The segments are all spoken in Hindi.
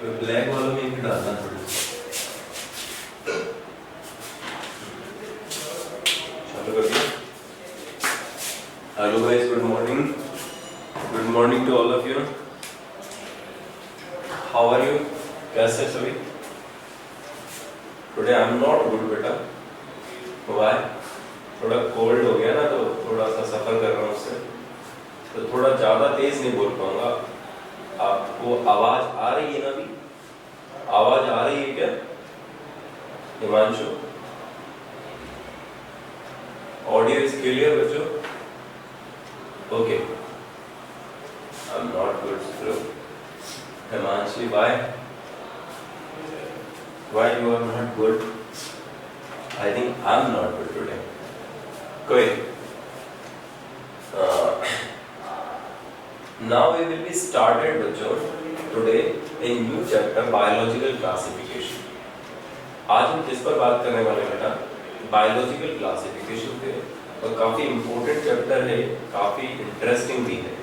ब्लैक वालों में ही डालना थोड़ा। चालू कर दिया। Hello guys, good morning to all of you. How are you? कैसे सभी? Today I am not good बेटा। व्हाई? थोड़ा कोल्ड हो गया ना, तो थोड़ा सा सफर कर रहा हूँ उससे, तो थोड़ा ज़्यादा तेज नहीं बोल पाऊंगा। आपको आवाज़ आ रही है ना? अभी आवाज़ आ रही है क्या हिमांशु? ऑडियो इज क्लियर बच्चों? Okay, I am not good. Himanshu, why you are not good? I think I am not good today. कोई now we will be started बच्चों today a new chapter, biological classification. आज हम किस पर बात करने वाले बेटा? बायोलॉजिकल क्लासिफिकेशन पे, और काफ़ी इम्पोर्टेंट चैप्टर है, काफ़ी इंटरेस्टिंग भी है।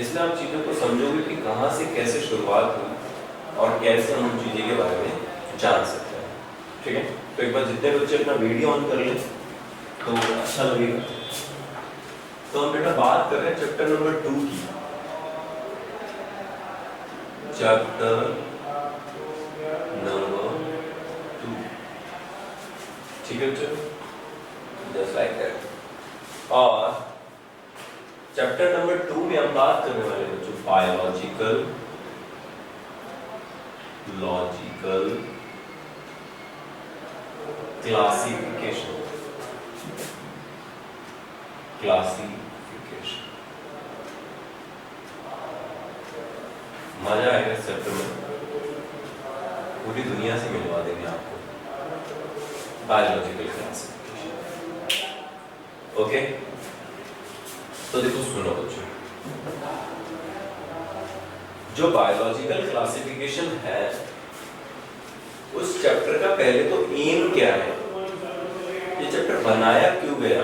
इसमें आप चीज़ों को समझोगे कि कहाँ से कैसे शुरुआत हुई और कैसे हम उन चीज़ों के बारे में जान सकते हैं। ठीक है, तो एक बार जितने बच्चे अपना वीडियो ऑन कर लें तो अच्छा लगेगा। तो हम बेटा बात कर रहे हैं चैप्टर नंबर 2 की। चैप्टर नंबर 2, ठीक है बच्चों, जस्ट लाइक दैट। और चैप्टर नंबर 2 में हम बात करने वाले बच्चों बायोलॉजिकल क्लासिफिकेशन। मजा आएगा इस चैप्टर में, पूरी दुनिया से मिलवा देंगे आपको बायोलॉजिकल क्लासिफिकेशन। ओके, तो देखो सुनो बच्चों, जो बायोलॉजिकल क्लासिफिकेशन है उस चैप्टर का पहले तो एम क्या है, ये चैप्टर बनाया क्यों गया,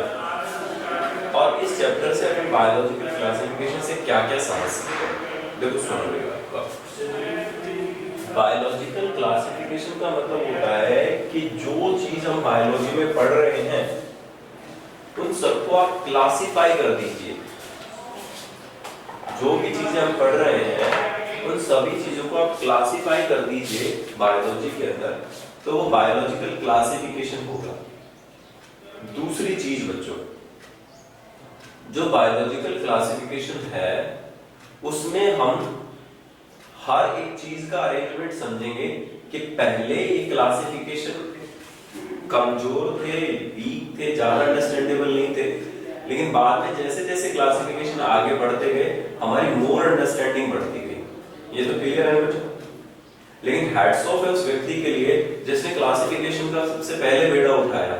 और इस चैप्टर से अपन बायोलॉजिकल क्लासिफिकेशन से क्या क्या समझ सकते हैं। देखो सुनो बेटा, बायोलॉजिकल क्लासिफिकेशन का मतलब होता है कि जो चीज हम बायोलॉजी में पढ़ रहे हैं उन सबको आप क्लासिफाई कर दीजिए। जो भी चीजें हम पढ़ रहे हैं उन सभी चीजों को आप क्लासिफाई कर दीजिए बायोलॉजी के अंदर, तो वो बायोलॉजिकल क्लासिफिकेशन होगा। दूसरी चीज बच्चों, जो बायोलॉजिकल क्लासिफिकेशन है उसमें हम हर एक चीज का अरेंजमेंट समझेंगे कि पहले ये क्लासिफिकेशन कमजोर थे, वीक थे, ज्यादा अंडरस्टैंडेबल नहीं थे, लेकिन बाद में जैसे जैसे क्लासिफिकेशन आगे बढ़ते गए हमारी मोर अंडरस्टैंडिंग बढ़ती गई। ये तो क्लियर है बच्चों? लेकिन हैट्स ऑफ है उस व्यक्ति के लिए जिसने क्लासिफिकेशन का सबसे पहले बेड़ा उठाया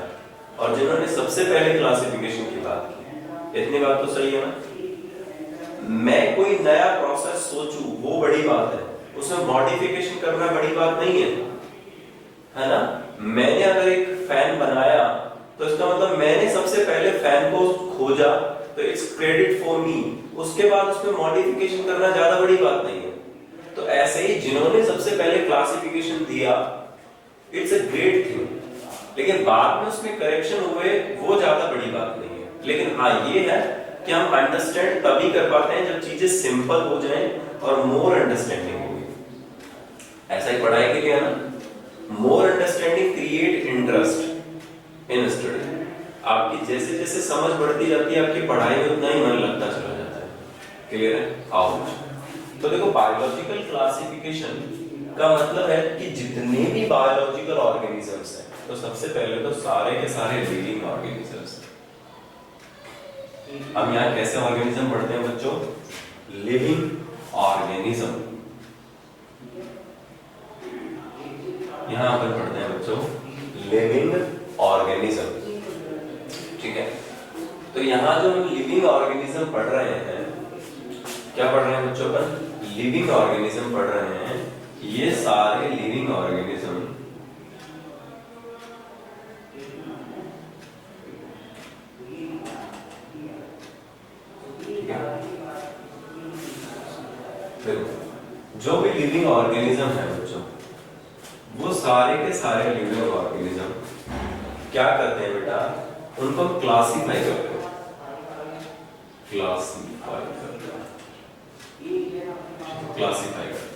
और जिन्होंने सबसे पहले क्लासिफिकेशन की बात की। इतनी बात तो सही है ना? मैं कोई नया प्रोसेस सोचूं वो बड़ी बात है, उसमें मॉडिफिकेशन करना बड़ी बात नहीं है ना? मैंने अगर एक फैन बनाया तो इसका मतलब मैंने सबसे पहले फैन को खोजा, तो इट्स क्रेडिट फॉर मी। उसके बाद उसमें मॉडिफिकेशन करना ज्यादा बड़ी बात नहीं है। तो ऐसे ही जिन्होंने सबसे पहले क्लासिफिकेशन दिया, इट्स अ ग्रेट थिंग, लेकिन बाद में उसमें करेक्शन हुए वो ज्यादा बड़ी बात नहीं है। लेकिन हाँ ये है कि हम अंडरस्टैंड तभी कर पाते हैं जब चीजें सिंपल हो जाएं और मोर अंडरस्टैंडिंग होगी। ऐसा ही पढ़ाई के लिए है ना, मोर understanding create interest in study. आपकी जैसे जैसे समझ बढ़ती जाती है आपकी पढ़ाई में उतना ही मन लगता चला जाता है। क्लियर है? आओ तो देखो, बायोलॉजिकल क्लासिफिकेशन का मतलब है कि जितने भी बायोलॉजिकल ऑर्गेनिजम्स हैं, तो सबसे पहले तो सारे के सारे लिविंग ऑर्गेनिजम्स हैं। हम यहाँ कैसे ऑर्गेनिज्म पढ़ते हैं बच्चों? Living organism. यहाँ पर पढ़ते हैं बच्चों लिविंग ऑर्गेनिज्म। ठीक है, तो यहाँ जो हम लिविंग ऑर्गेनिज्म पढ़ रहे हैं, क्या पढ़ रहे हैं बच्चों? पर लिविंग ऑर्गेनिज्म पढ़ रहे हैं। ये सारे लिविंग ऑर्गेनिज्म जो जो भी लिविंग ऑर्गेनिज्म है बच्चों, वो सारे के सारे लिविंग ऑर्गेनिज्म क्या करते हैं बेटा, उनको क्लासिफाई करते हैं, क्लासिफाई करते हैं।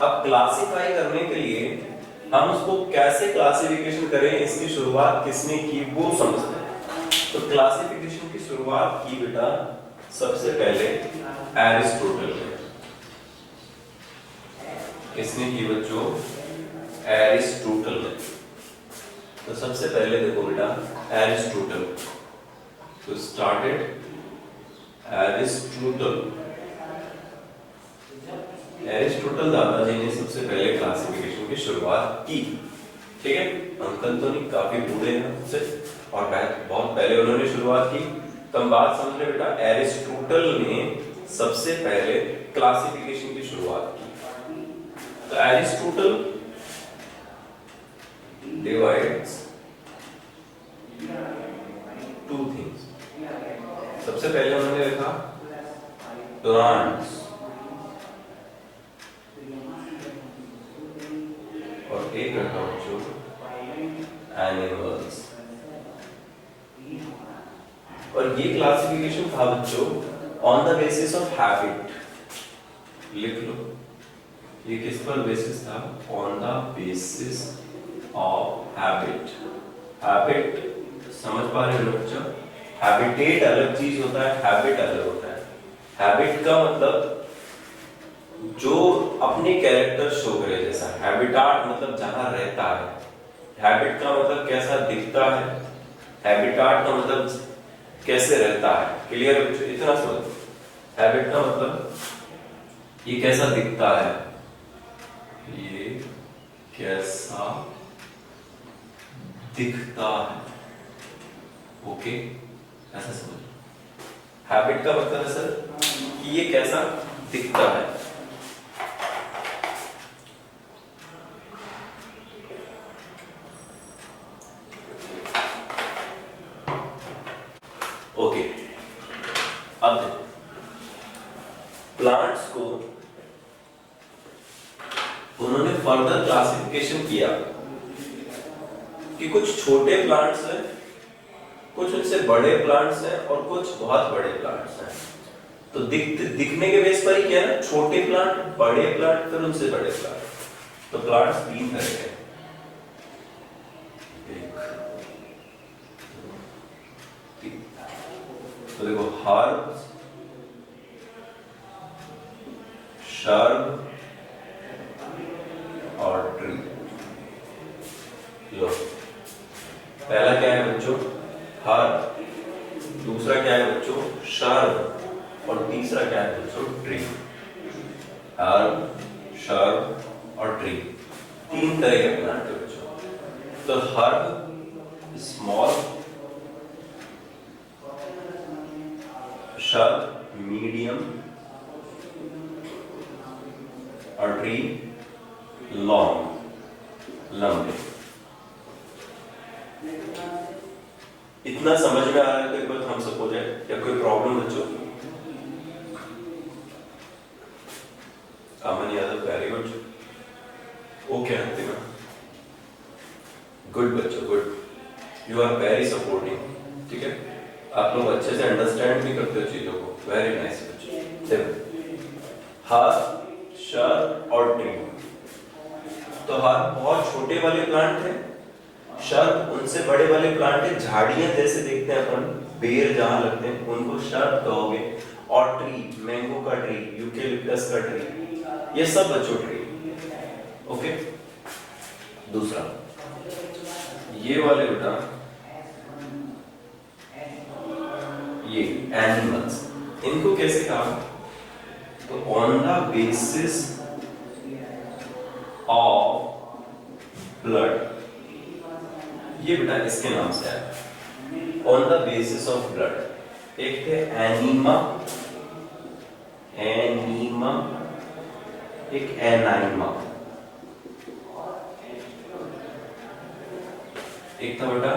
अब क्लासिफाई करने के लिए हम उसको कैसे क्लासिफिकेशन करें, इसकी शुरुआत किसने की वो समझते हैं। तो क्लासिफिकेशन की शुरुआत की बेटा सबसे पहले एरिस्टोटल ने। किसने की बच्चों? एरिस्टोटल ने। तो सबसे पहले देखो बेटा एरिस्टोटल, तो स्टार्टेड एरिस्टोटल। एरिस्टोटल दादाजी ने सबसे पहले क्लासिफिकेशन की शुरुआत की, ठीक है। अंकल तो नहीं, काफी बूढ़े हैं उससे, और बहुत पहले उन्होंने शुरुआत की। तो हम बात समझ रहे बेटा, एरिस्टोटल ने सबसे पहले क्लासिफिकेशन की शुरुआत की। तो एरिस्टोटल divides two things. सबसे पहले उन्होंने लिखा प्लांट्स और एक रखा बच्चों एनिमल्स। और ये क्लासिफिकेशन था बच्चों on the basis of habit. लिख लो, ये किस पर बेसिस था? On the basis of habit. Habit समझ पा रहे हो बच्चों? हैबिटेट अलग चीज होता है, हैबिट अलग होता है। हैबिट का मतलब जो अपने कैरेक्टर शो करे जैसा, हैबिटाट मतलब जहां रहता है। हैबिट का मतलब कैसा दिखता है, हैबिटाट का मतलब कैसे रहता है। क्लियर बच्चों? इतना समझ। हैबिट का मतलब ये कैसा दिखता है, ये कैसा दिखता है, ओके, ऐसा समझ। हैबिट का मतलब है सर कि ये कैसा दिखता है। ओके, अब प्लांट्स को उन्होंने फर्दर क्लासिफिकेशन किया कि कुछ छोटे प्लांट्स हैं, कुछ उनसे बड़े प्लांट्स हैं और कुछ बहुत बड़े प्लांट्स हैं। तो दिखने के बेस पर ही क्या है, छोटे प्लांट, बड़े प्लांट, फिर उनसे बड़े प्लांट। तो प्लांट्स तीन तरह के हैं। तो देखो हर्ब्स, शर्ब और ट्री। लो, पहला क्या है बच्चों? हर्ब। दूसरा क्या है बच्चों? शर्ब। और तीसरा क्या है बच्चों? ट्री। हर्ब, शर्ब और ट्री, तीन तरह के प्लांट है बच्चों। तो हर्ब स्मॉल, शर्ब मीडियम और ट्री लॉन्ग, लंबे। इतना समझ में आ रहा है? तो एक बार हम सब हो जाए या कोई प्रॉब्लम बच्चों? Aman Yadav, very good. Okay Antima, good बच्चों, good, you are very supporting, ठीक है। आप लोग अच्छे से अंडरस्टैंड भी करते हो चीजों को, वेरी नाइस बच्चों। देखो हर्ब, शर्ब और ट्री। तो हर्ब बहुत छोटे वाले प्लांट है, शर्ब उनसे बड़े वाले प्लांट है, झाड़ियां जैसे देखते हैं अपन, बेर जहां लगते हैं उनको शर्ब कहोगे। और ट्री, मैंगो का ट्री, यूकेलिप्टस का ट्री, ये सब बच्चों ट्री, ओके। दूसरा ये वाले बेटा, ये एनिमल्स, इनको कैसे कहा? तो on the basis of blood, ये बेटा इसके नाम से आया, on the basis of blood. एक थे एनीमा, एनीमा, एक एनाइमा। एक था बेटा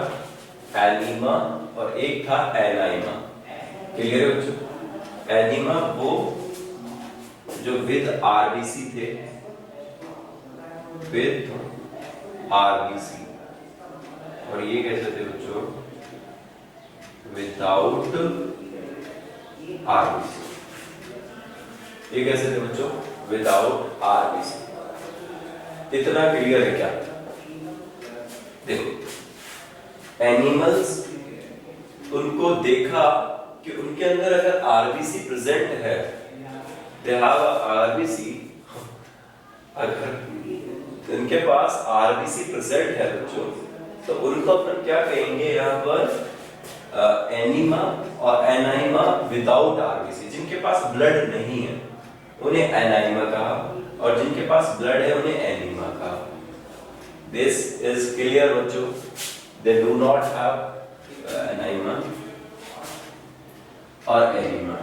एनीमा और एक था एनाइमा। क्लियर है बच्चों? एनीमा वो जो विद आरबीसी थे, विद आरबीसी, और ये कैसे थे बच्चों, विदाउट आरबीसी। ये कैसे थे बच्चों, विदाउट आरबीसी। इतना क्लियर है क्या? देखो एनिमल्स, उनको देखा कि उनके अंदर अगर आरबीसी प्रेजेंट है, दे हैव आरबीसी, अगर उनके पास आरबीसी प्रेजेंट है बच्चों, तो उनको अपन क्या कहेंगे यहाँ पर, एनीमा और एनाइमा विदाउट आरबीसी। जिनके पास ब्लड नहीं है उन्हें एनाइमा कहा, और जिनके पास ब्लड है उन्हें एनीमा कहा। दिस इज क्लियर बच्चों, दे डू नॉट हैव एनाइमा और एनीमा।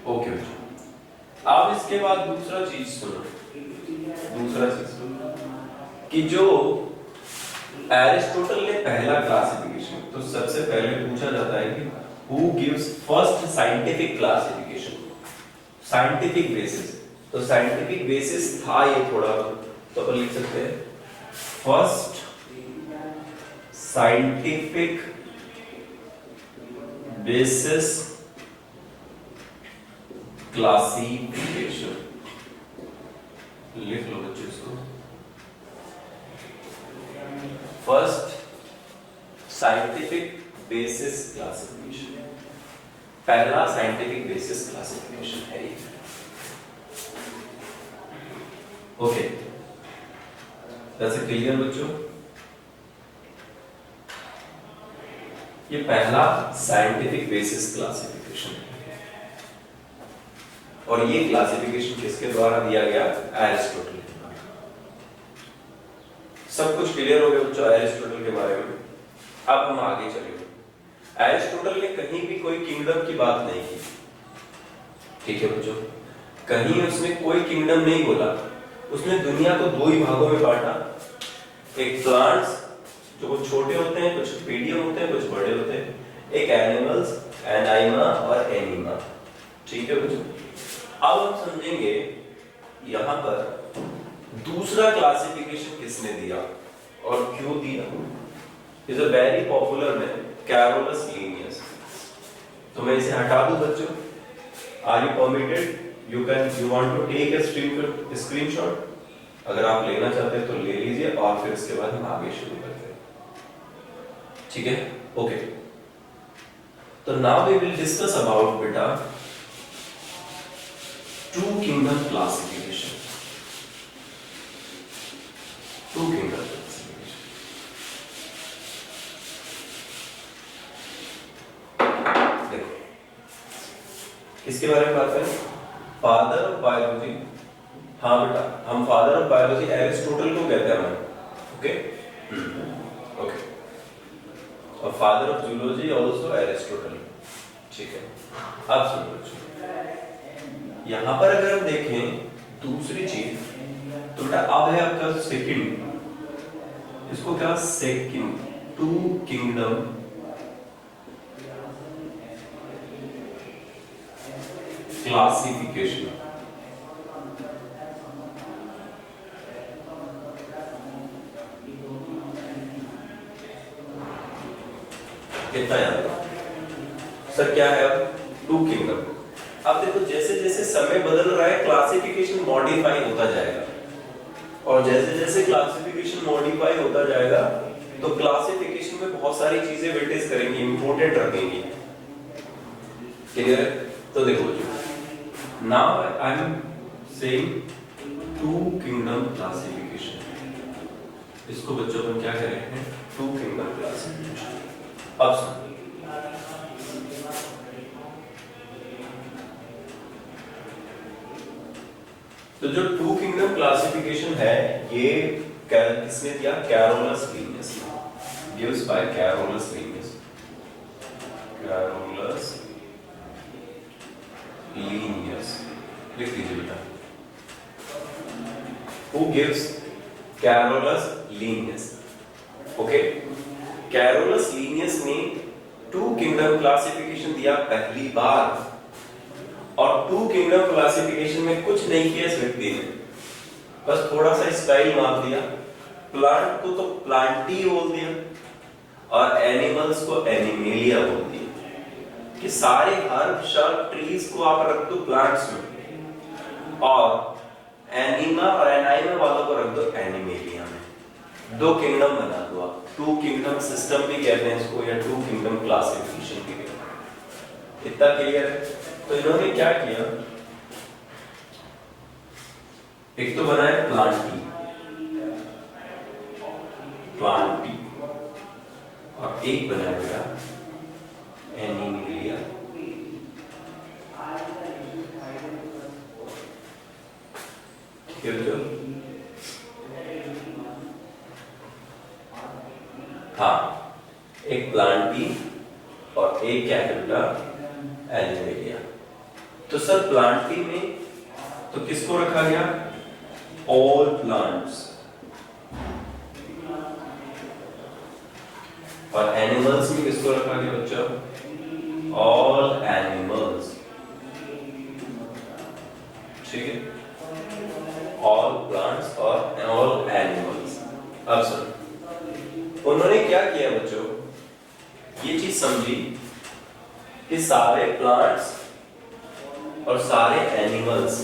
ओके बच्चों, अब इसके बाद दूसरा चीज सुनो, दूसरा चीज सुनो कि जो एरिस्टोटल ने पहला क्लासिफिकेशन, तो सबसे पहले पूछा जाता है कि who gives first scientific classification, scientific basis. तो साइंटिफिक बेसिस था ये थोड़ा, तो अपन लिख सकते हैं फर्स्ट साइंटिफिक बेसिस क्लासिफिकेशन। लिख लो बच्चों इसको, फर्स्ट साइंटिफिक बेसिस क्लासिफिकेशन, पहला साइंटिफिक बेसिस क्लासिफिकेशन है ये। ओके, दैट्स क्लियर बच्चों। ये पहला साइंटिफिक बेसिस क्लासिफिकेशन है, और ये क्लासिफिकेशन किसके द्वारा दिया गया, एरिस्टोटल के द्वारा। सब कुछ क्लियर हो गया बच्चों एरिस्टोटल के बारे में। अब हम आगे चलेंगे। एरिस्टोटल ने कहीं भी कोई किंगडम की बात नहीं की, ठीक है बच्चों, कहीं उसने कोई किंगडम नहीं बोला। उसने दुनिया को दो ही भागों में बांटा, एक प्लांट्स जो कुछ छोटे होते हैं, कुछ मीडियम होते हैं, कुछ बड़े होते हैं, एक एनिमल्स, एनाइमा और एनीमा, ठीक है बच्चों। अब हम समझेंगे यहां पर दूसरा क्लासिफिकेशन किसने दिया और क्यों दिया। Is a very popular man, Carolus Linnaeus. तो मैं इसे हटा दूं बच्चों, are you permitted, you want to take a screenshot, अगर आप लेना चाहते हैं तो ले लीजिए, और फिर इसके बाद हम आगे शुरू करते हैं, ठीक है। ओके, तो now we will discuss about बेटा two kingdom classification, two kingdom classification. देखो किसके बारे में बात करें, फादर ऑफ बायोलॉजी। हाँ बेटा, हम फादर ऑफ बायोलॉजी एरिस्टोटल को कहते हैं हम, ओके ओके, और father of zoology also Aristotle, ठीक है। अब सुनो बच्चों, यहां पर अगर हम देखें दूसरी चीज, तो बेटा अब है आपका सेकंड, इसको क्या, सेकंड टू किंगडम क्लासिफिकेशन। कितना याद सर, क्या है अब टू किंगडम। अब देखो जैसे जैसे समय बदल रहा है क्लासिफिकेशन मॉडिफाई होता जाएगा, और जैसे जैसे क्लासिफिकेशन मॉडिफाई होता जाएगा तो क्लासिफिकेशन में बहुत सारी चीजें वेटेज करेंगी, इंपॉर्टेंट रखेंगी, क्लियर है। तो देखो now I am saying two kingdom classification, इसको बच्चों को क्या करेंगे, टू किंगडम क्लासिफिकेशन। अब तो जो टू किंगडम क्लासिफिकेशन है ये किसने दिया, Carolus Linnaeus, gives by Carolus Linnaeus, Carolus Linnaeus, लिख लीजिए बेटा, who gives, Carolus Linnaeus, okay. Carolus Linnaeus ने टू किंगडम क्लासिफिकेशन दिया पहली बार, और टू किंगडम क्लासिफिकेशन में कुछ नहीं किया इस व्यक्ति ने, बस थोड़ा सा स्टाइल मार दिया। प्लांट को तो प्लांटी बोल दिया और एनिमल्स को एनिमेलिया बोल दिया कि सारे हर्ब शर्ब ट्रीज को आप रख दो प्लांट्स में और एनिमा और एनाइमा वालों को रख दो एनिमेलिया में। दो किंगडम बना दो आप, टू किंगडम सिस्टम भी कहते हैं इसको या टू किंगडम क्लासिफिकेशन भी कहते हैं। इतना क्लियर है? तो इन्होंने क्या किया, एक तो बनाया प्लांटी और एक बनाया गया एनिमेलिया। हाँ, एक प्लांटी और एक क्या कहता एनिमेलिया। तो सर प्लांटी में तो किसको रखा गया? All plants. और एनिमल्स में किसको रखा गया बच्चों? All animals. ठीक है, ऑल प्लांट्स और ऑल एनिमल्स। अब सर उन्होंने क्या किया बच्चों, ये चीज समझी कि सारे प्लांट्स और सारे एनिमल्स,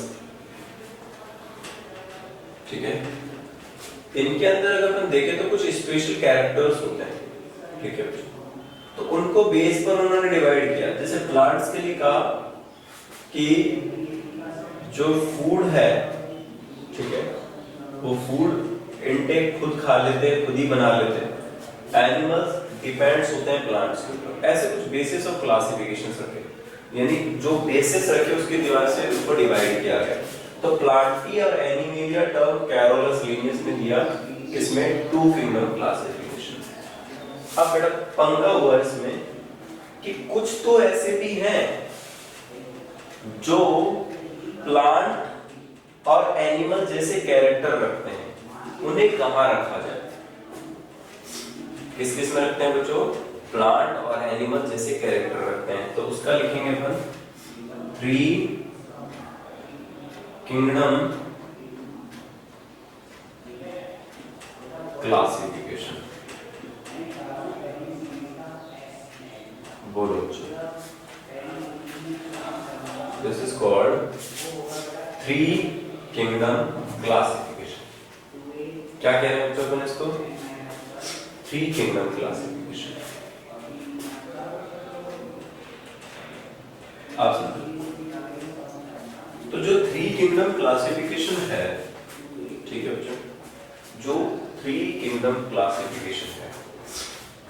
ठीक है, इनके अंदर अगर हम देखें तो कुछ स्पेशल कैरेक्टर्स होते हैं। ठीक है, तो उनको बेस पर उन्होंने डिवाइड किया। जैसे प्लांट्स के लिए कहा कि जो फूड है, ठीक है, वो फूड इनटेक खुद खा लेते हैं, खुद ही बना लेते हैं। एनिमल्स डिपेंड्स होते हैं प्लांट्स के ऊपर। ऐसे कुछ बेसिस ऑफ क्लासिफिकेशन रखे, यानी जो बेसिस रखे उसके दीवार से उसको डिवाइड किया गया। तो प्लांटी और एनिमेलिया टर्म कैरोलस लिनियस ने दिया इसमें टू किंगडम क्लासिफिकेशन। अब बेटा पंगा हुआ इसमें कि कुछ तो ऐसे भी हैं जो प्लांट और एनिमल जैसे कैरेक्टर रखते हैं, उन्हें कहां रखा जाए? किस किस में रखते हैं बच्चों? प्लांट और एनिमल जैसे कैरेक्टर रखते हैं, तो उसका लिखेंगे अपन थ्री किंगडम क्लासिफिकेशन। बोलो बच्चों, this is called three kingdom classification. क्या कह रहे हैं बच्चों अपन इसको? Three kingdom classification. आप समझो, तो जो थ्री किंगडम क्लासिफिकेशन है, ठीक है बच्चों, जो थ्री किंगडम क्लासिफिकेशन है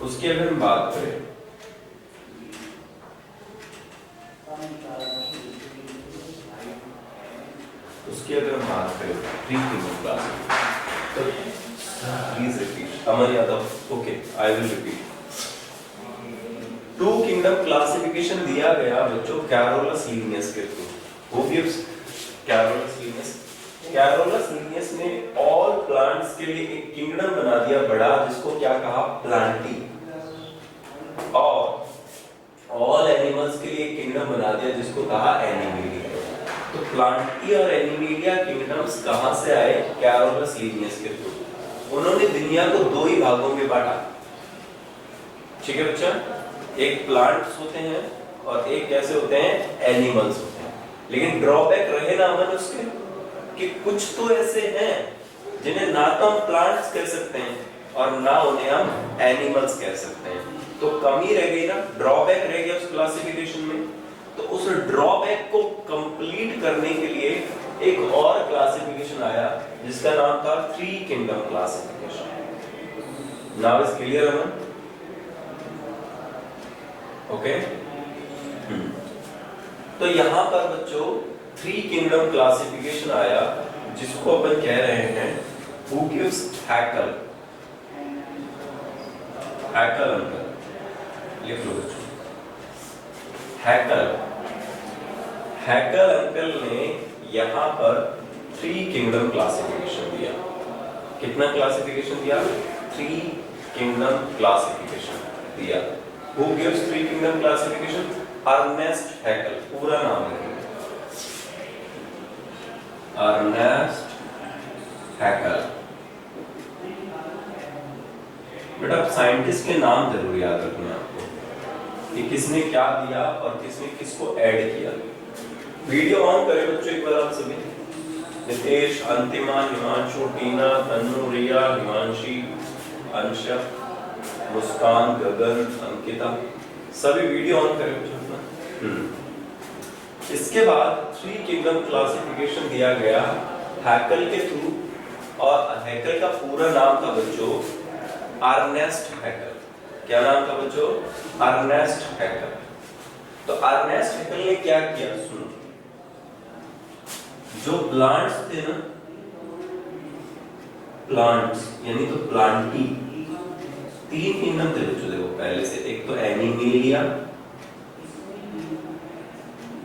उसकी अगर हम बात करें, थ्री किंगडम क्लासिफिकेशन, तो please repeat. Amar Yadav, okay, I will repeat. Two kingdom classification दिया गया बच्चों कैरोलस लिनियस के थ्रू। Who gives Carolus Linnaeus? Carolus Linnaeus ने ऑल प्लांट्स के लिए एक किंगडम बना दिया बड़ा, जिसको क्या कहा? प्लांटी। और ऑल एनिमल्स के लिए एक किंगडम बना दिया जिसको कहा एनिमेलिया। तो प्लांटी और एनिमेलिया किंगडम्स कहां से आए? कैरोलस लिनियस के थ्रू। उन्होंने दुनिया को दो ही भागों में बांटा। ठीक है बच्चा, एक प्लांट्स होते हैं और एक कैसे होते हैं? एनिमल्स होते हैं। लेकिन ड्रॉबैक रहे ना अमन उसके कि कुछ तो ऐसे हैं जिन्हें ना तो हम प्लांट्स कह सकते हैं और ना उन्हें हम एनिमल्स कह सकते हैं। तो कमी रह गई ना, ड्रॉबैक रह गया उस क्लासिफिकेशन में। तो उस ड्रॉबैक को कंप्लीट करने के लिए एक और क्लासिफिकेशन आया जिसका नाम था three kingdom classification. Now is clear Aman? Okay. तो यहां पर बच्चों थ्री किंगडम क्लासिफिकेशन आया जिसको अपन कह रहे हैं हु गिव्स? हैकल। हैकल अंकल, लिख लो बच्चों, हैकल। हैकल अंकल ने यहां पर थ्री किंगडम क्लासिफिकेशन दिया। कितना क्लासिफिकेशन दिया? थ्री किंगडम क्लासिफिकेशन दिया। Who gives three kingdom classification? Ernst Haeckel, पूरा नाम है। Ernest Hückel. बेटा साइंटिस्ट के नाम जरूर याद रखना है आपको कि किसने क्या दिया और किसने किसको ऐड किया। वीडियो ऑन करें बच्चों एक बार आप सभी। नितेश, अंतिमा, हिमांशु, टीना, तन्नु, रिया, हिमांशी, अंशा, मुस्कान, गगन, अंकिता, सभी वीडियो ऑन करें बच्चों। इसके बाद थ्री किंगडम क्लासिफिकेशन दिया गया हैकेल के थ्रू, और हैकेल का पूरा नाम था बच्चों अर्नेस्ट हैकेल। क्या नाम था बच्चों? Ernest Haeckel. तो अर्नेस्ट हैकेल ने क्या किया सुनो। जो प्लांट्स थे ना, प्लांट्स यानी तो प्लांटी, तीन किंगडम थे बच्चों देखो पहले से। एक तो एनिमेलिया,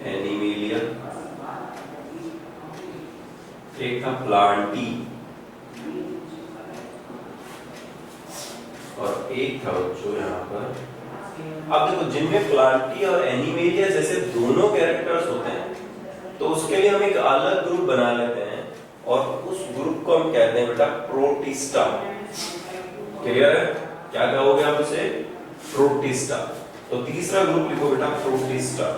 एनिमेलिया, एक था प्लांटी, और एक था बच्चों यहाँ पर। अब देखो जिनमें प्लांटी और एनिमेलिया जैसे दोनों कैरेक्टर्स होते हैं तो उसके लिए हम एक अलग ग्रुप बना लेते हैं और उस ग्रुप को हम कहते हैं बेटा प्रोटिस्टा। क्लियर है? क्या कहोगे आप उसे? प्रोटिस्टा। तो तीसरा ग्रुप लिखो बेटा प्रोटिस्टा।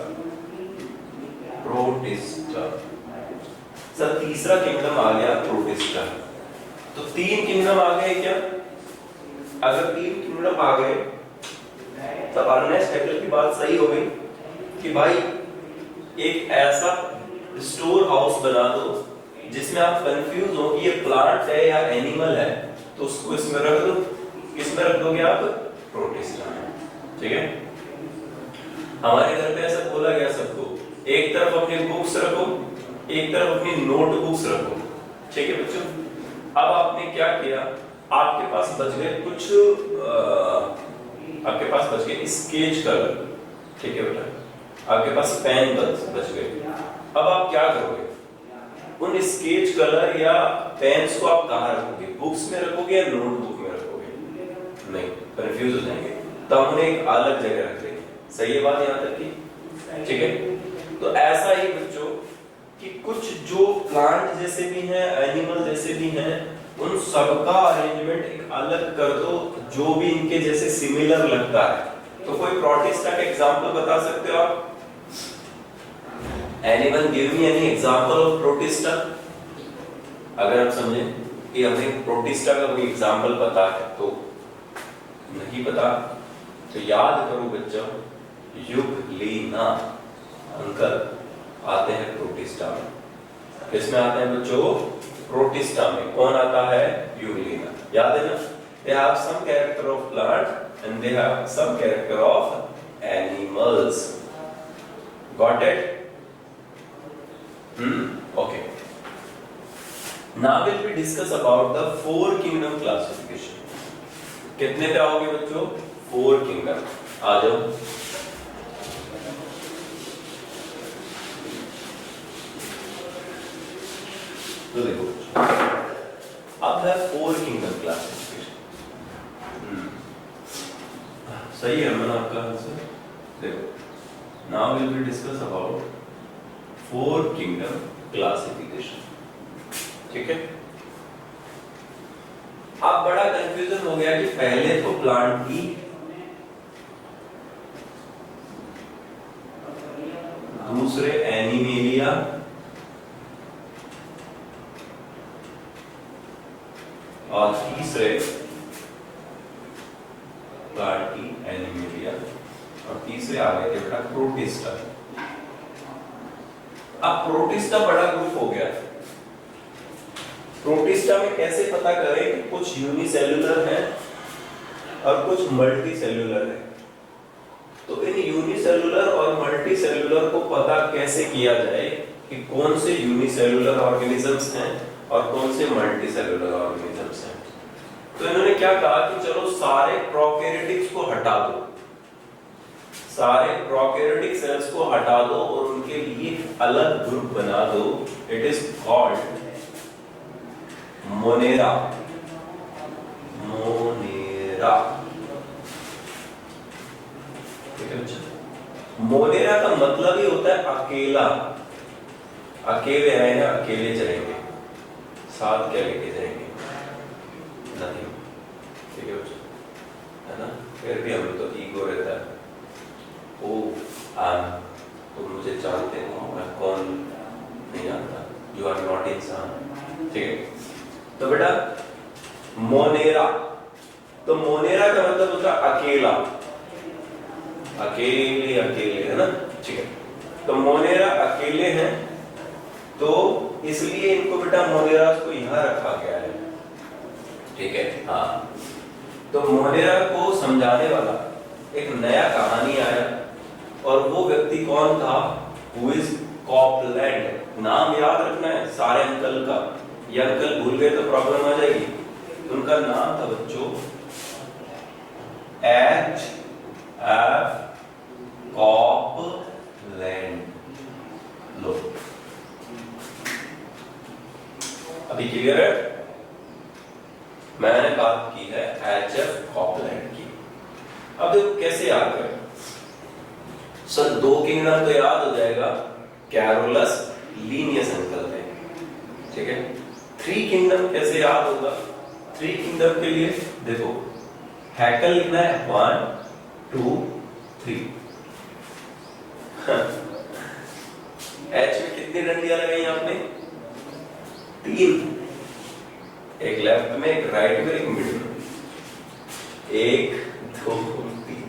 प्रोटिस्टा सर, तीसरा किंगडम आ गया प्रोटिस्टा। तो तीन किंगडम आ गए क्या? अगर तीन किंगडम आ गए तब अर्नेस्ट हैकेल की बात सही हो गई कि भाई एक ऐसा स्टोर हाउस बना दो जिसमें आप कंफ्यूज हो कि ये प्लांट है या एनिमल है, तो उसको इसमें रख दो। किसमें रख दोगे आप? प्रोटिस्टा में। ठीक है? हमारे घर पे ऐसा बोला गया सबको, एक तरफ अपनी बुक्स रखो, एक तरफ अपनी नोटबुक्स रखो। ठीक है बच्चों? अब आपने क्या किया, आपके पास बच गए कुछ आपके पास बच गए स्केच कलर। ठीक है बेटा? आपके पास पेन बच गए। अब आप क्या करोगे? उन स्केच कलर या पेन्स को आप कहाँ रखोगे? बुक्स में रखोगे या नोटबुक में रखोगे? नहीं, कंफ्यूज हो जाएंगे, तो हम उन्हें एक अलग जगह रख देंगे। सही है बात यहाँ तक की? ठीक है? तो ऐसा ही बच्चों कि कुछ जो प्लांट जैसे भी हैं, एनिमल जैसे भी हैं, उन सबका अरेंजमेंट एक अलग कर दो जो भी इनके जैसे सिमिलर लगता है। तो कोई प्रोटिस्टा का एग्जांपल बता सकते हो आप? Anyone give me any example of protista? अगर आप समझें कि हमें प्रोटिस्टा का कोई एग्जांपल पता है, तो नहीं पता तो याद करो बच्चों, यूग्लिना अंकल आते हैं प्रोटिस्टा में। किसमें आते हैं बच्चों? प्रोटिस्टा में। कौन आता है? यूग्लिना। याद है ना? They have some character of plant and they have some character of animals. Got it? Okay. Now will we discuss about the four kingdom classification. कितने पे आओगे बच्चों? 4 किंगडम। आ जाओ। तो देखो अब है 4 किंगडम क्लासिफिकेशन। सही है मैंने आपका आंसर? देखो now will we discuss about 4 kingdom classification. ठीक है? अब बड़ा कंफ्यूजन हो गया कि पहले तो प्लांट की, दूसरे एनिमेलिया, और तीसरे प्लांटी एनिमेलिया, और तीसरे आ गए थे बेटा प्रोटिस्टा। अब प्रोटिस्टा बड़ा ग्रुप हो गया। प्रोटिस्टा में कैसे पता करें कि कुछ यूनिसेल्युलर है और कुछ मल्टी सेल्युलर है? तो इन यूनिसेल्युलर और मल्टी सेल्युलर को पता कैसे किया जाए कि कौन से यूनिसेल्युलर ऑर्गेनिजम्स हैं और कौन से मल्टी सेल्युलर ऑर्गेनिजम्स हैं? तो इन्होंने क्या कहा कि चलो सारे प्रोकैरियोटिक्स को हटा दो, सारे प्रोकैरियोटिक सेल्स को हटा दो और उनके लिए अलग ग्रुप बना दो। It is called Monera. Monera. ठीक है बच्चा? मोनेरा का मतलब ही होता है अकेला। अकेले आए हैं, अकेले जाएंगे, साथ क्या लेके जाएंगे? नहीं, ठीक है बच्चों, है ना? फिर भी हम लोग तो ईगो रहता है, ओ तुम मुझे जानते हो, मैं कौन नहीं जानता, यू आर नॉट इंसान, ठीक है? तो बेटा मोनेरा, तो मोनेरा का मतलब होता है अकेला, अकेले अकेले, है ना? ठीक है, तो मोनेरा अकेले हैं, तो इसलिए इनको बेटा मोनेरा को यहां रखा गया है, ठीक है? हाँ, तो मोनेरा को समझाने वाला एक नया कहानी आया, और वो व्यक्ति कौन था? Who is Copeland. नाम याद रखना है सारे अंकल का, ये अंकल भूल गए तो प्रॉब्लम आ जाएगी। उनका नाम था बच्चों एच एफ कॉपलैंड। लो, अभी क्लियर है? मैंने बात की है एच एफ कॉपलैंड की। अब देखो कैसे याद करें सर, 2 किंगडम तो याद हो जाएगा, कैरोलस, लीनियस अंकल थे, ठीक है? 3 किंगडम कैसे याद होगा? 3 किंगडम के लिए देखो, हैकल लिखना है 1 2 3। एच में कितनी डंडियां लगाई आपने? 3, एक लेफ्ट में, एक राइट में, एक मिडिल में, 1 2 3।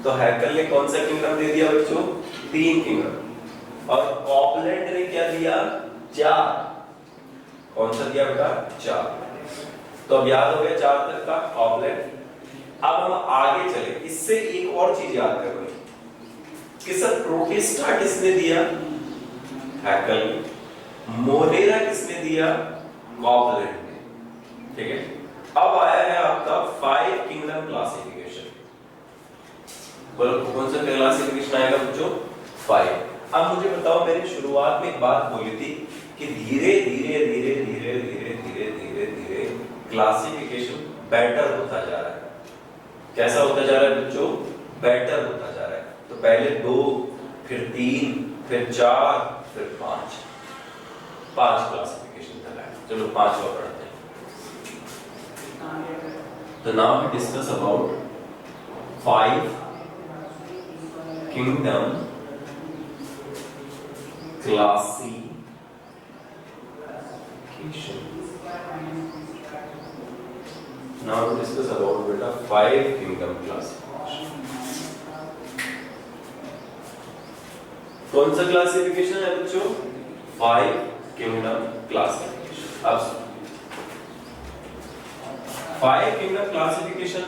तो हैकल ने कौन सा किंगडम दे दिया बच्चों? 3 किंगडम। और कॉपलैंड ने क्या दिया? 4। कौन सा दिया बेटा? 4। तो अब याद हो गया 4 तक का कॉपलैंड। अब हम आगे चले, इससे एक और चीज याद करो कि सर प्रोटिस्टा किसने दिया? हैकल ने। मोनेरा किसने दिया? कॉपलैंड ने, ठीक है? अब आया है आपका 5 किंगडम क्लासिफिकेशन। बोलो कौन सा क्लासिफिकेशन आएगा बच्चों? 5। अब मुझे बताओ, मैंने शुरुआत में एक बात बोली थी कि धीरे धीरे धीरे धीरे धीरे धीरे धीरे धीरे क्लासिफिकेशन बेटर होता जा रहा है। कैसा होता जा रहा है बच्चों? बेटर होता जा रहा है। तो पहले 2, फिर 3, फिर 4, फिर 5 क्लासिफिकेशन तक आया। चलो 5 और पढ़ते हैं। तो now we discuss about 5 kingdom classification. Now we discuss about beta 5 kingdom classification. कौन सा क्लासिफिकेशन है बच्चों? 5 किंगडम क्लासिफिकेशन। अब 5 किंगडम क्लासिफिकेशन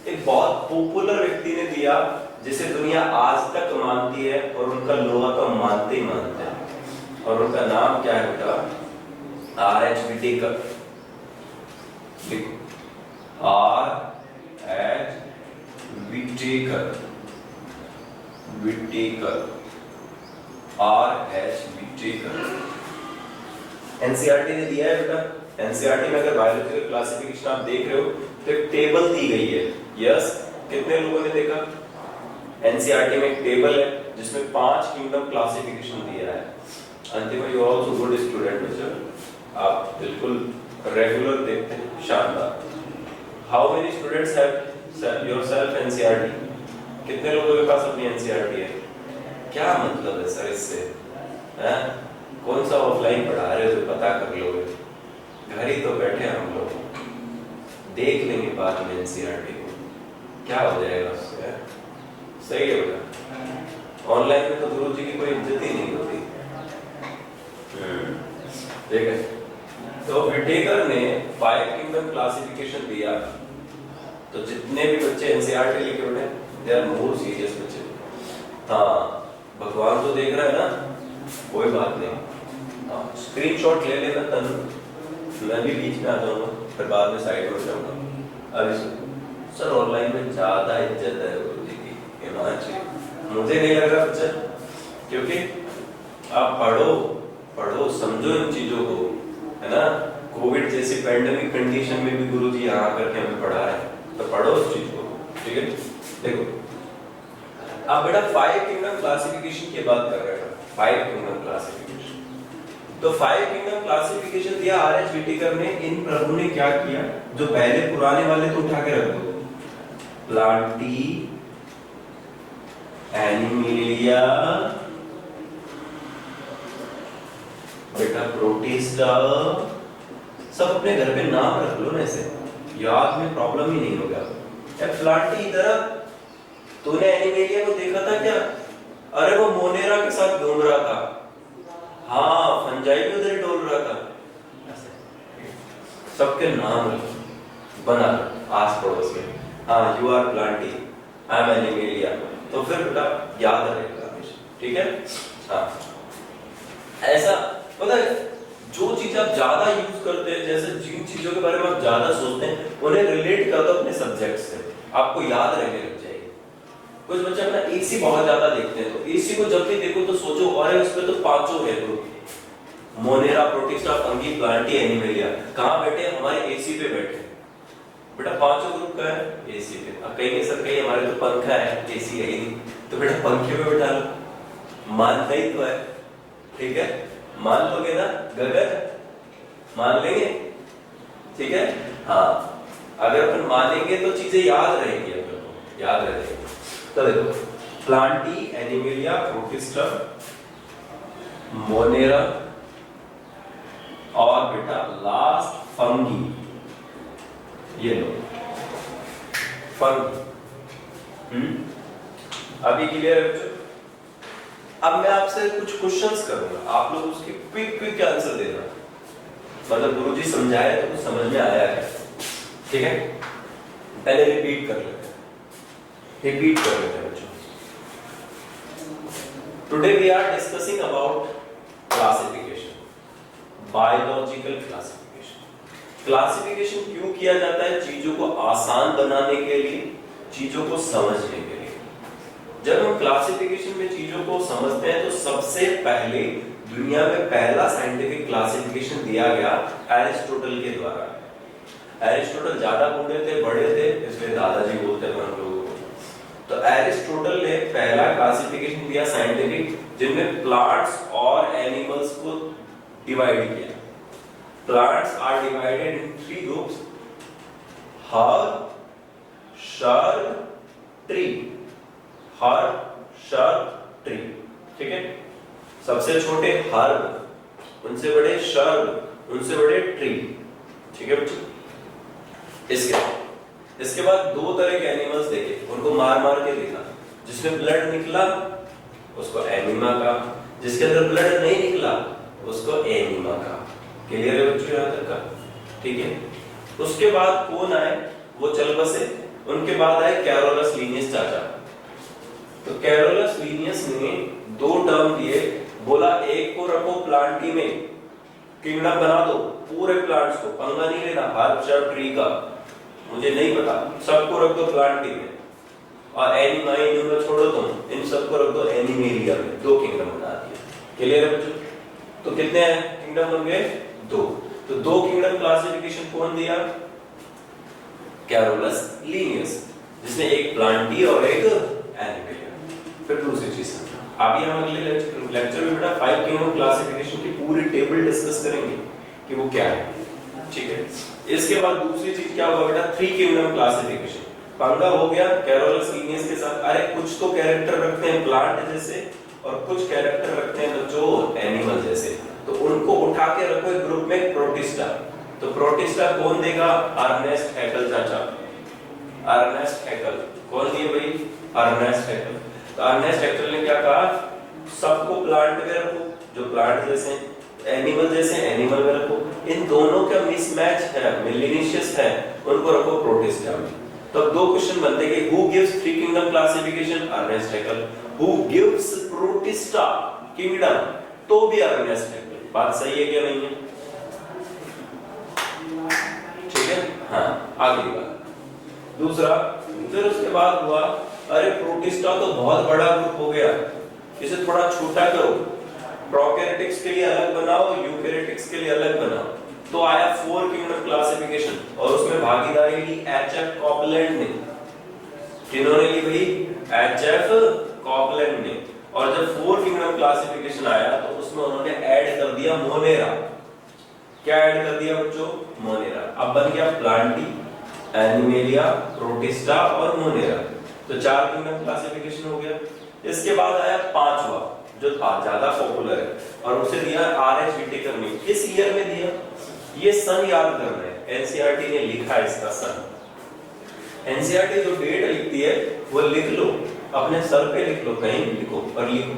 एक बहुत पॉपुलर व्यक्ति ने दिया, जिसे दुनिया आज तक मानती है, और उनका लोहा तो मानते ही मानते हैं। और उनका नाम क्या है बेटा? R.H. Whittaker. R.H. Whittaker, R.H. Whittaker. NCERT ने दिया है बेटा। एनसीईआरटी में अगर बायोलॉजिकल क्लासिफिकेशन आप देख रहे हो तो एक टेबल दी गई है। यस, कितने लोगों ने देखा? एनसीईआरटी में एक टेबल है जिसमें 5 किंगडम क्लासिफिकेशन दिया है। अंतिम you also good student sir, आप बिल्कुल रेगुलर देखते हैं, शानदार। How many students have yourself NCERT? कितने लोगों के पास अपनी एनसीईआरटी है? क्या मतलब है सर इससे? हैं? कौन सा ऑफलाइन पढ़ा रहे हो जो पता कर लोगे? घर ही तो बैठे हम लोग, देख लेंगे बाद में एनसीईआरटी को, क्या हो जाएगा उससे? सही है बेटा। ऑनलाइन में तो गुरुजी की कोई इज्जत ही नहीं होती। ठीक है, तो विटेकर ने 5 किंगडम क्लासिफिकेशन दिया। तो जितने भी बच्चे एनसीईआरटी लेके बैठे, दे आर मोर सीरियस बच्चे। हाँ, भगवान तो देख रहा है ना, कोई बात नहीं। हाँ, स्क्रीनशॉट ले लेना तनु, मैं भी बीच में आ जाऊंगा, फिर बाद में साइड हो जाऊंगा। अभी सर ऑनलाइन में ज्यादा इज्जत है गुरुजी की, मुझे नहीं लग रहा बच्चा, क्योंकि आप पढ़ो समझो इन चीजों को, है ना? कोविड जैसी पैंडेमिक कंडीशन में भी गुरुजी यहाँ करके हमें पढ़ा है, तो पढ़ो उस चीज को, ठीक है? देखो अब बेटा 5 किंगडम क्लासिफिकेशन की बात कर रहे हैं। 5 किंगडम क्लासिफिकेशन तो 5 किंगडम क्लासिफिकेशन दिया आर.एच. व्हिटेकर ने। इन प्रभु ने क्या किया, जो पहले पुराने वाले तो उठा के रख दो, प्लांटी, एनिमेलिया, बेटा प्रोटिस्टा, सब अपने घर पे नाम रख लो ना, ऐसे याद में प्रॉब्लम ही नहीं होगा। प्लांटी इधर, तूने एनिमेलिया को देखा था क्या? अरे वो मोनेरा के साथ घूम रहा था। हाँ, फंजाई भी उधर ही डोल रहा था। सबके नाम बना आस पड़ोस में। हाँ, you are plantae, I am animalia, तो फिर बेटा याद रहेगा हमेशा, ठीक है। हाँ, ऐसा पता है, जो चीज आप ज्यादा यूज करते हैं, जैसे जिन चीजों के बारे में आप ज्यादा सोचते हैं, उन्हें रिलेट कर दो अपने सब्जेक्ट से, आपको याद रहने लग जाएगी। कुछ बच्चे अपना एसी बहुत ज्यादा देखते हैं, तो एसी को जब भी देखो तो सोचो अरे उसमें तो पांचों है group, Monera, protista, fungi, Plantae, animalia. कहाँ बैठे? हमारे एसी पे बैठे। बेटा पांचों ग्रुप का है एसी पे। अब कहीं सर कहीं हमारे तो पंखा है, एसी है ही नहीं, तो बेटा पंखे पे बैठा लो, मानता ही तो है, ठीक है। मान लोगे ना गगन? मान लेंगे, ठीक है। हाँ, अगर अपन मानेंगे तो चीजें याद रहेंगी, अपन को याद रहेंगी। तो देखो, प्लांटी, एनिमेलिया, प्रोटिस्टा, मोनेरा और बेटा लास्ट फंगी, ये लो फंगी। अभी क्लियर है बच्चों? अब मैं आपसे कुछ क्वेश्चंस करूंगा, आप लोग उसके क्विक आंसर देना, मतलब गुरुजी समझाए तो कुछ समझ में आया है, ठीक है। पहले रिपीट कर लेते हैं बच्चों। Today we are discussing about classification, biological classification. Classification क्यों किया जाता है? चीजों को आसान बनाने के लिए, चीजों को समझने के लिए। जब हम क्लासिफिकेशन में चीजों को समझते हैं तो सबसे पहले दुनिया में पहला साइंटिफिक क्लासिफिकेशन दिया गया एरिस्टोटल के द्वारा। एरिस्टोटल ज्यादा बूढ़े थे, बड़े थे, इसलिए दादाजी बोलते हैं हम लोगों को। तो एरिस्टोटल ने पहला क्लासिफिकेशन दिया साइंटिफिक, जिनमें प्लांट्स और एनिमल्स को डिवाइड किया। Plants are divided in 3 groups, herb, shrub, tree. Herb, shrub, tree, ठीक है। सबसे छोटे हर्ब, उनसे बड़े श्रब, उनसे बड़े ट्री, ठीक है बच्चों। इसके बाद 2 तरह के एनिमल्स देखे, उनको मार के देखा। जिसमें ब्लड निकला उसको एनिमा का, जिसके अंदर ब्लड नहीं निकला उसको एनिमा का। क्लियर है बच्चों यहां तक का? ठीक है। उसके बाद कौन आए? वो चल बसे। उनके बाद आए कैरोलस लीनियस चाचा। तो कैरोलस लीनियस ने 2 टर्म दिए, बोला एक को रखो प्लांटी में, किंगडम बना दो पूरे प्लांट्स को, पंगा नहीं लेना हर्ब, श्रब, ट्री का, मुझे नहीं पता, सबको रख दो प्लांटी में। और एनिमा इन्हें छोड़ो तुम, इन सबको रख दो एनिमेलिया में। 2 किंगडम बना दिए। क्लियर है बच्चों? तो कितने किंगडम बन गए? 2। तो 2 किंगडम क्लासिफिकेशन कौन दिया? कैरोलस लीनियस, जिसने एक प्लांटी और एक एनिमेलिया। फिर दूसरी चीज अभी हम अगले लेक्चर में बेटा 5 किंगडम क्लासिफिकेशन की पूरी टेबल डिस्कस करेंगे कि वो क्या है, ठीक है। इसके बाद दूसरी चीज क्या होगा बेटा? 3 किंगडम क्लासिफिकेशन। पंगा हो गया कैरोलस लीनियस के साथ। अरे कुछ तो कैरेक्टर रखते हैं प्लांट जैसे और कुछ कैरेक्टर रखते हैं बच्चों एनिमल जैसे, तो उनको उठा के रखो एक ग्रुप में प्रोटिस्टा। तो प्रोटिस्टा कौन देगा? अर्नेस्ट हैकल चाचा। अर्नेस्ट हैकल कौन दिए भाई? अर्नेस्ट हैकल। तो अर्नेस्ट हैकल ने क्या कहा? सबको प्लांट में रखो, जो प्लांट जैसे, एनिमल जैसे एनिमल में रखो। इन दोनों का मिसमैच है, मिलेनिशियस है, उनको रखो प्रोटिस्टा में। तो 2 क्वेश्चन बनते हैं कि who gives 3 kingdom classification? Ernst Haeckel. Who gives Protista kingdom? तो भी अर्नेस्ट हैकल। बात सही है क्या नहीं है? ठीक है। हाँ, अगली बात दूसरा। फिर उसके बाद हुआ अरे प्रोटिस्टा तो बहुत बड़ा ग्रुप हो गया, इसे थोड़ा छोटा करो, प्रोकैरियोटिक्स के लिए अलग बनाओ, यूकैरियोटिक्स के लिए अलग बनाओ। तो आया 4 किंगडम क्लासिफिकेशन और उसमें भागीदारी ली एच.एफ. कॉपलैंड ने। किन्होंने ली भाई? एच.एफ. कॉपलैंड ने। और जब फोर किंगडम क्लासिफिकेशन आया तो उसमें उन्होंने ऐड कर दिया मोनेरा। क्या ऐड कर दिया बच्चों? मोनेरा। अब बन गया प्लांटी, एनिमेलिया, प्रोटिस्टा और मोनेरा। तो चार किंगडम क्लासिफिकेशन हो गया। इसके बाद आया पांचवा जो था ज्यादा पॉपुलर है और उसे दिया आर.एच. व्हिटेकर ने। किस ईयर में दिया? ये सन याद करना है, एनसीईआरटी ने लिखा है इसका सन। एनसीईआरटी जो डेट लिखती है वो लिख लो, अपने सर पे लिख लो, कहीं भी लिखो और लिखो,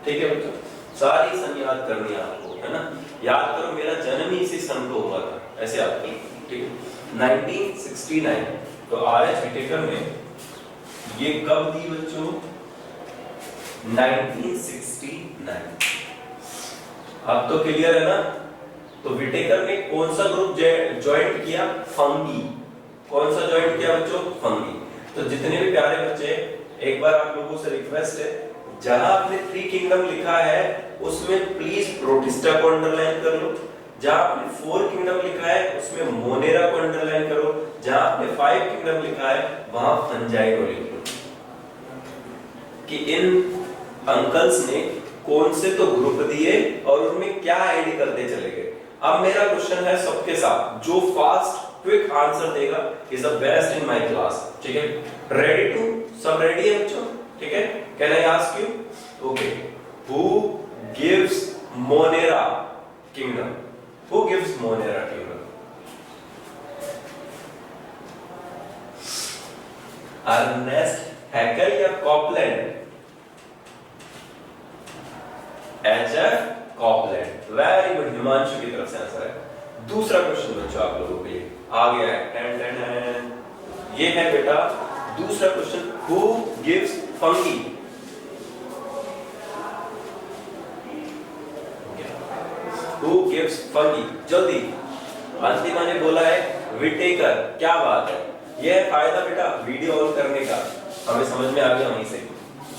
ठीक है बच्चों? सारी सन याद करनी है आपको, है ना? याद करो मेरा जन्म ही इसी सन को हुआ था, ऐसे याद करो, ठीक है? 1969। तो आर.एच. व्हिटेकर ने ये कब दी बच्चों? 1969। अब तो क्लियर है ना? तो व्हिटेकर ने कौन सा ग्रुप ज्वाइंट किया? फंगी। कौन सा ज्वाइंट किया बच्चों? फंगी। तो जितने भी प्यारे बच्चे, एक बार आप लोगों से रिक्वेस्ट है, जहां आपने थ्री किंगडम लिखा है उसमें प्लीज प्रोटिस्टा को अंडरलाइन कर लो। जहां आपने फोर किंगडम लिखा है उसमें मोनेरा को अंडरलाइन करो। जहां आपने फाइव किंगडम लिखा है वहां फंजाई को लिख लो। कि इन अंकल्स ने कौन से तो ग्रुप दिए और उनमें क्या ऐड करते चले गए। अब मेरा क्वेश्चन है सबके साथ, जो फास्ट क्विक आंसर देगा is the best in my class, ठीक है? Ready to? सब रेडी है बच्चों? ठीक है? Can I ask you? Okay, who gives Monera kingdom? Who gives Monera kingdom? Ernst Haeckel या Copeland? H F. Copeland. Very good, Himanshu की तरफ से आंसर है। दूसरा क्वेश्चन बच्चों आप लोगों के लिए आ गया है। Ten ten ten. ये है बेटा दूसरा question, who gives fungi? Who gives fungi? जल्दी। अंतिमा ने बोला है व्हिटेकर। क्या बात है, ये है फायदा बेटा वीडियो ऑन करने का, हमें समझ में आ गया वहीं से,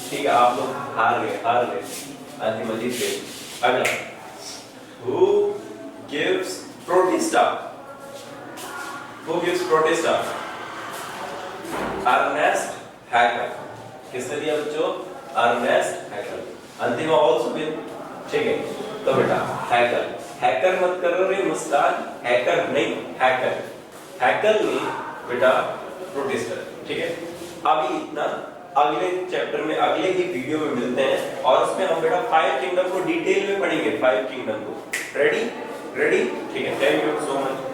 ठीक है? आप लोग हार गए, अंतिमा जीत गए। अगला, who gives protista? Who gives protista? Ernest Haeckel. किसने दिया बच्चों? Ernest Haeckel. Antima also win, ठीक है? तो बेटा हैकेल, हैकर मत करो रे मुस्तान, हैकर नहीं, हैकर। हैकेल ने बेटा प्रोटिस्टा, ठीक है? अभी इतना, अगले चैप्टर में, अगले ही वीडियो में मिलते हैं और उसमें हम बेटा फाइव किंगडम को डिटेल में पढ़ेंगे, फाइव किंगडम को। रेडी? ठीक है, थैंक यू सो मच।